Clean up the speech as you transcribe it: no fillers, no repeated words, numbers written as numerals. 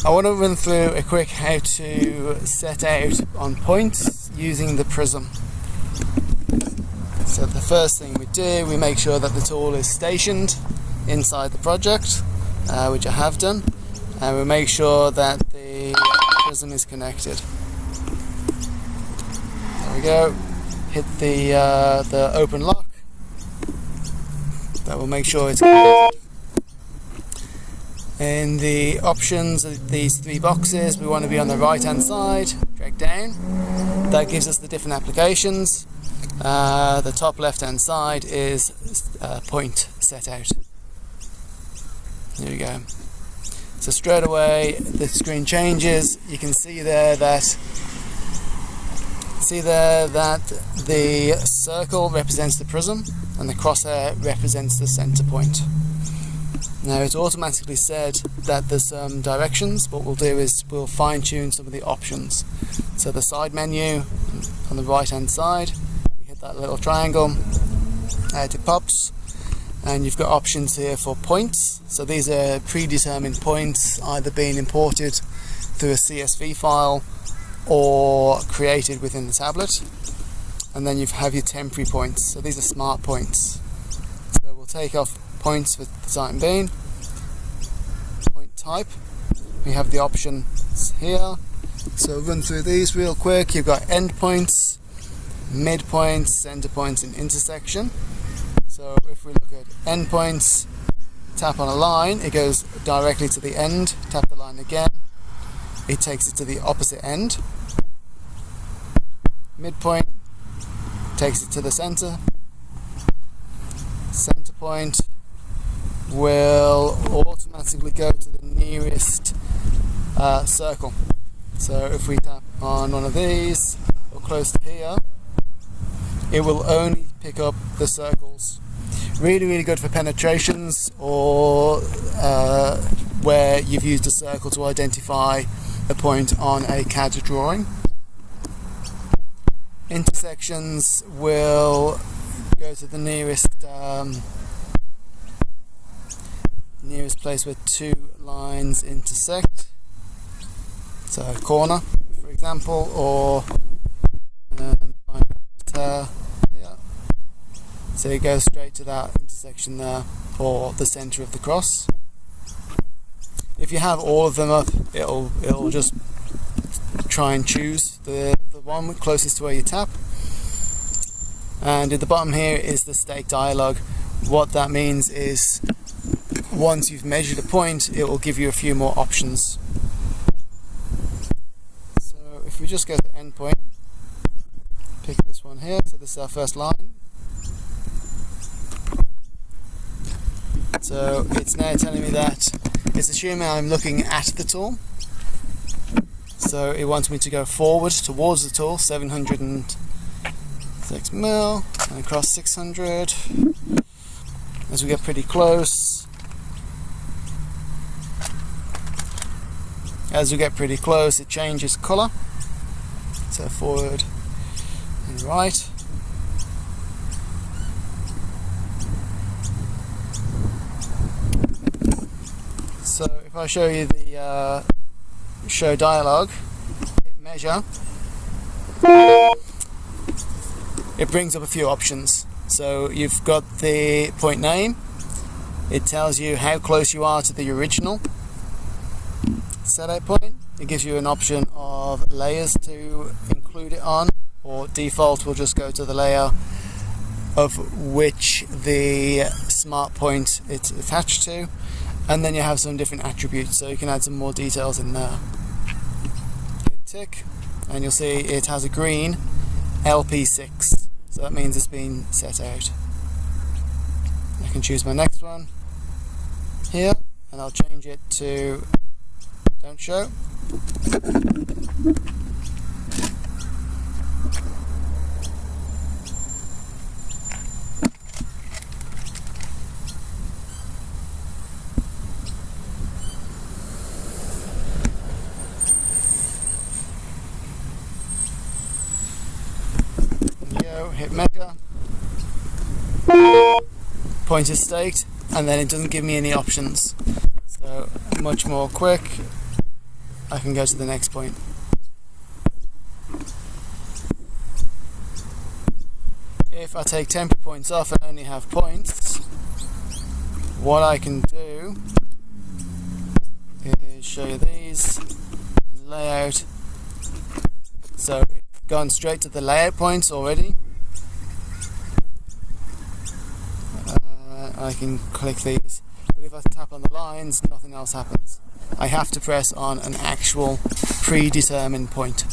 I want to run through a quick how to set out on points using the prism. So the first thing we do, we make sure that the tool is stationed inside the project, which I have done, and we make sure that the prism is connected. There we go. Hit the open lock. That will make sure it's connected. In the options of these three boxes, we want to be on the right hand side, drag down. That gives us the different applications. The top left hand side is point set out. There we go. So straight away the screen changes. You can see there that the circle represents the prism and the crosshair represents the center point. Now it's automatically said that there's some directions. What we'll do is we'll fine tune some of the options. So the side menu on the right hand side, we hit that little triangle, it pops, and you've got options here for points. So these are predetermined points, either being imported through a CSV file or created within the tablet. And then you have your temporary points. So these are smart points. So we'll take off points for the time being. Point type, we have the options here. So run through these real quick. You've got endpoints, midpoints, center points, and intersection. So if we look at endpoints, tap on a line, it goes directly to the end. Tap the line again, it takes it to the opposite end. Midpoint takes it to the center. Center point will automatically go to the nearest circle. So if we tap on one of these or close to here, it will only pick up the circles. Really good for penetrations or where you've used a circle to identify a point on a CAD drawing. Intersections will go to the nearest place where two lines intersect. So a corner, for example, or yeah. So it goes straight to that intersection there, or the center of the cross. If you have all of them up, it'll just try and choose the one closest to where you tap. And at the bottom here is the stake dialog. What that means is once you've measured a point, it will give you a few more options. So if we just go to endpoint, pick this one here, so this is our first line. So it's now telling me that it's assuming I'm looking at the tool. So it wants me to go forward towards the tool, 706 mil, and across 600. As we get pretty close, it changes colour. So forward and right. So if I show you the show dialog, hit measure, it brings up a few options. So you've got the point name, it tells you how close you are to the original set out point. It gives you an option of layers to include it on, or default will just go to the layer of which the smart point it's attached to. And then you have some different attributes, so you can add some more details in there. Hit tick, and you'll see it has a green LP6, so that means it's been set out. I can choose my next one here, and I'll change it to don't show. Hit measure, point is staked, and then it doesn't give me any options, so much more quick. I can go to the next point. If I take temporary points off and only have points, what I can do is show you these layout. So gone straight to the layout points already. I can click these, but if I tap on the lines, nothing else happens. I have to press on an actual predetermined point.